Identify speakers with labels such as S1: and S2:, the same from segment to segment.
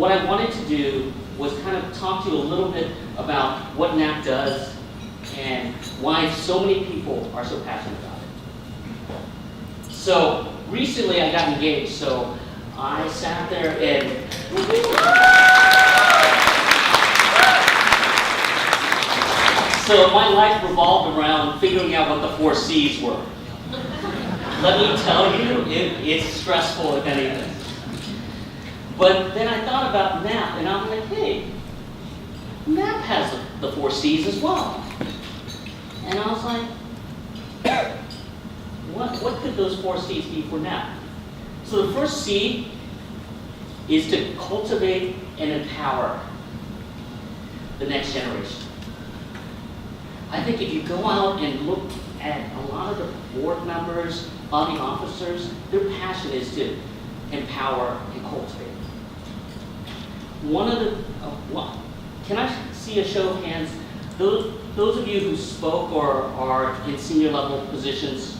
S1: what I wanted to do was kind of talk to you a little bit about what NAAAP does and why so many people are so passionate about it. So recently I got engaged, so I sat there and so my life revolved around figuring out what the 4 C's were. Let me tell you, it's stressful if anything. But then I thought about NAAAP, and I'm like, hey, NAAAP has the 4 C's as well. And I was like, what could those 4 C's be for NAAAP? So the first C is to cultivate and empower the next generation. I think if you go out and look at a lot of the board members, founding officers, their passion is to empower and cultivate. Can I see a show of hands? Those of you who spoke or are in senior level positions,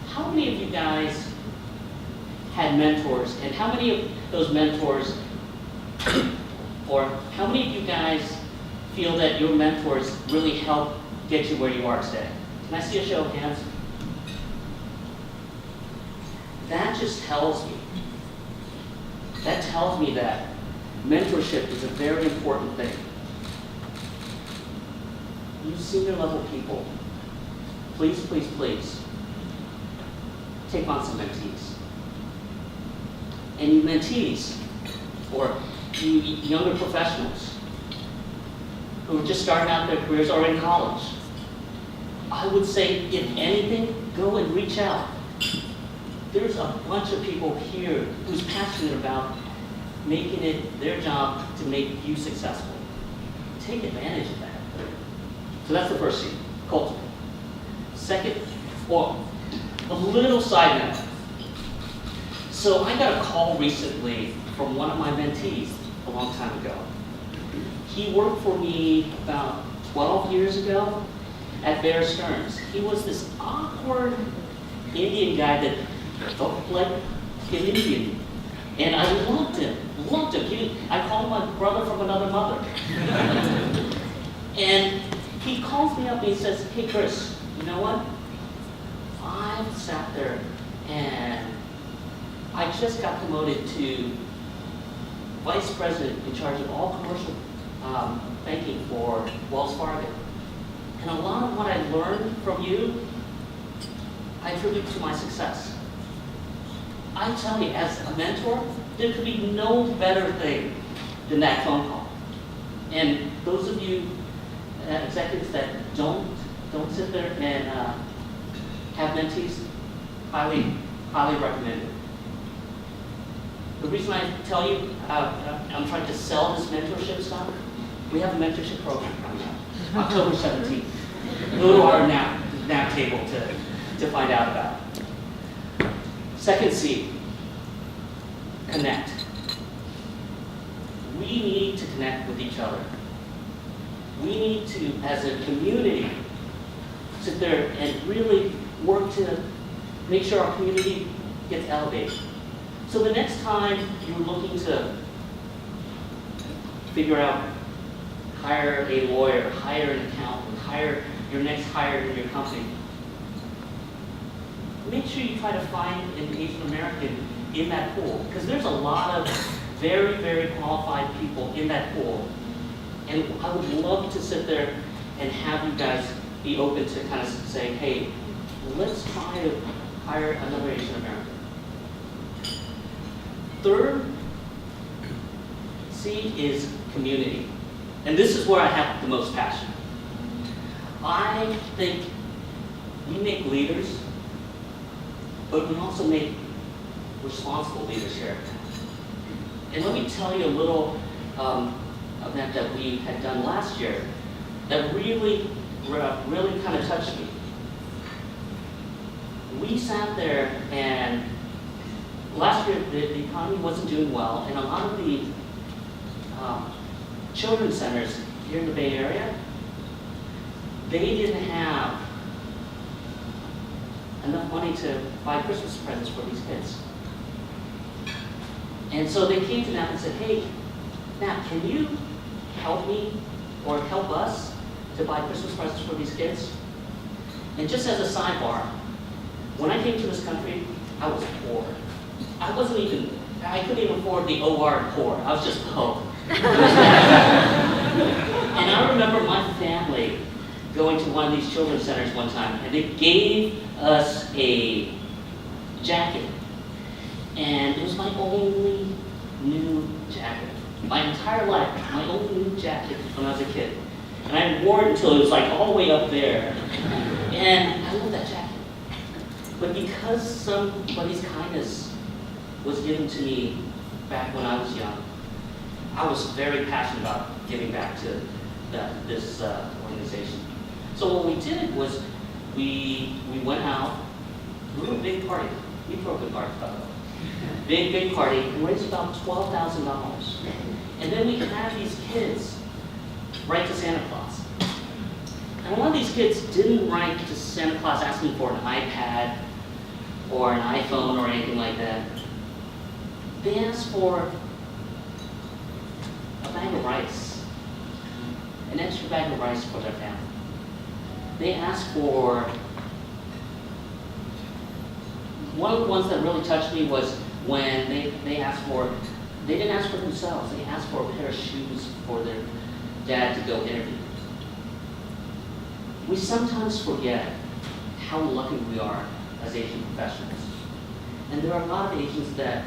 S1: how many of you guys had mentors, and how many of those mentors, or how many of you guys feel that your mentors really helped get you where you are today? Can I see a show of hands? That just tells me that mentorship is a very important thing. You senior level people, please, please, please, take on some mentees. And you mentees, or you younger professionals who are just starting out their careers or in college, I would say, if anything, go and reach out. There's a bunch of people here who's passionate about making it their job to make you successful. Take advantage of that. So that's the first C, cultivate. Second, or a little side note. So I got a call recently from one of my mentees a long time ago. He worked for me about 12 years ago at Bear Stearns. He was this awkward Indian guy that felt like an Indian. And I loved him. I called him my brother from another mother. And he calls me up and he says, hey Chris, you know what? I've sat there and I just got promoted to vice president in charge of all commercial banking for Wells Fargo. And a lot of what I learned from you, I attribute to my success. I tell you, as a mentor, there could be no better thing than that phone call. And those of you executives that don't sit there and have mentees, highly recommend it. The reason I tell you, I'm trying to sell this mentorship stuff, we have a mentorship program coming up, October 17th. Go to our NAAAP table to find out about it. Second C, connect. We need to connect with each other. We need to, as a community, sit there and really work to make sure our community gets elevated. So the next time you're looking to figure out, hire a lawyer, hire an accountant, hire your next hire in your company, make sure you try to find an Asian American in that pool, because there's a lot of very, very qualified people in that pool. And I would love to sit there and have you guys be open to kind of say, hey, let's try to hire another Asian American. Third C is community. And this is where I have the most passion. I think we make leaders, but we also make responsible leaders here. And let me tell you a little event that we had done last year that really kind of touched me. We sat there, and last year the economy wasn't doing well, and a lot of the children's centers here in the Bay Area, they didn't have enough money to buy Christmas presents for these kids. And so they came to NAAAP and said, hey, Now, can you help me or help us to buy Christmas presents for these kids? And just as a sidebar, when I came to this country, I was poor. I couldn't even afford the OR poor. I was just poor. And I remember my family going to one of these children's centers one time, and they gave us a jacket. And it was my only new jacket. My entire life, my only new jacket when I was a kid. And I wore it until it was like all the way up there. And I love that jacket. But because somebody's kindness was given to me back when I was young, I was very passionate about giving back to this organization. So what we did was we went out, we threw a big party. We threw a good party, by the way. Big party, and raised about $12,000. And then we had these kids write to Santa Claus. And one of these kids didn't write to Santa Claus asking for an iPad or an iPhone or anything like that. They asked for a bag of rice, an extra bag of rice for their family. They asked for, one of the ones that really touched me was when they asked for, they didn't ask for themselves, they asked for a pair of shoes for their dad to go interview. We sometimes forget how lucky we are as Asian professionals. And there are a lot of Asians that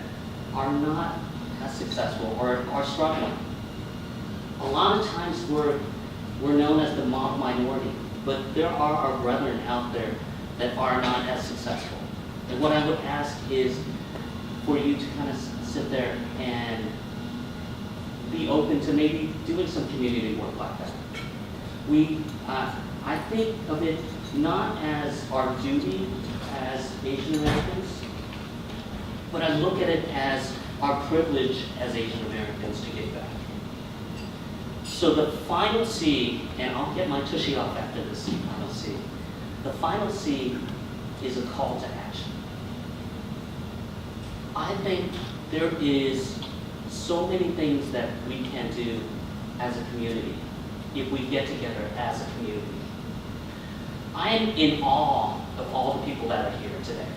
S1: are not as successful or are struggling. A lot of times we're known as the minority, but there are our brethren out there that are not as successful. And what I would ask is for you to kind of sit there and be open to maybe doing some community work like that. I think of it not as our duty as Asian Americans, but I look at it as our privilege as Asian Americans to give back. So the final C, and I'll get my tushy off after this final C. The final C is a call to action. I think there is so many things that we can do as a community if we get together as a community. I am in awe of all the people that are here today.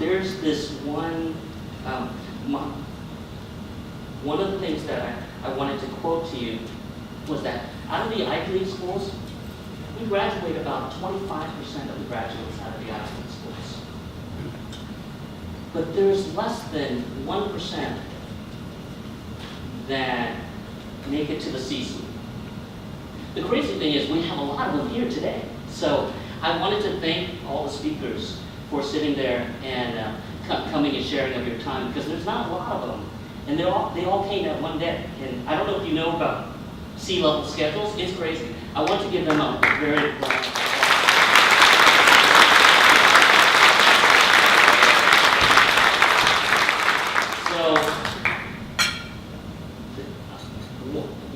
S1: There's this one of the things that I wanted to quote to you was that out of the Ivy League schools, we graduate about 25% of the graduates out of the Ivy League schools. But there's less than 1% that make it to the C-suite. The crazy thing is we have a lot of them here today. So I wanted to thank all the speakers for sitting there and coming and sharing of your time, because there's not a lot of them. And they all came at one day. And I don't know if you know about C-level schedules. It's crazy. I want to give them a very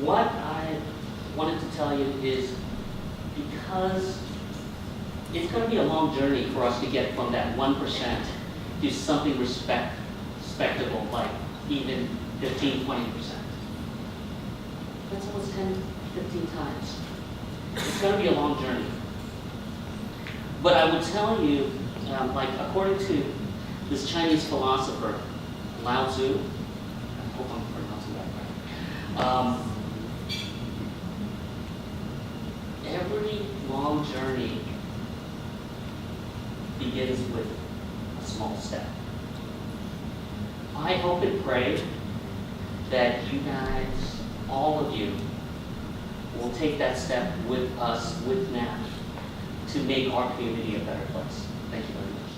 S1: what I wanted to tell you is, because it's going to be a long journey for us to get from that 1% to something respectable, like even 15, 20%. That's almost 10, 15 times. It's going to be a long journey. But I would tell you, like according to this Chinese philosopher, Lao Tzu, I hope I'm pronouncing that right. Every long journey begins with a small step. I hope and pray that you guys, all of you, will take that step with us, with NAAAP, to make our community a better place. Thank you very much.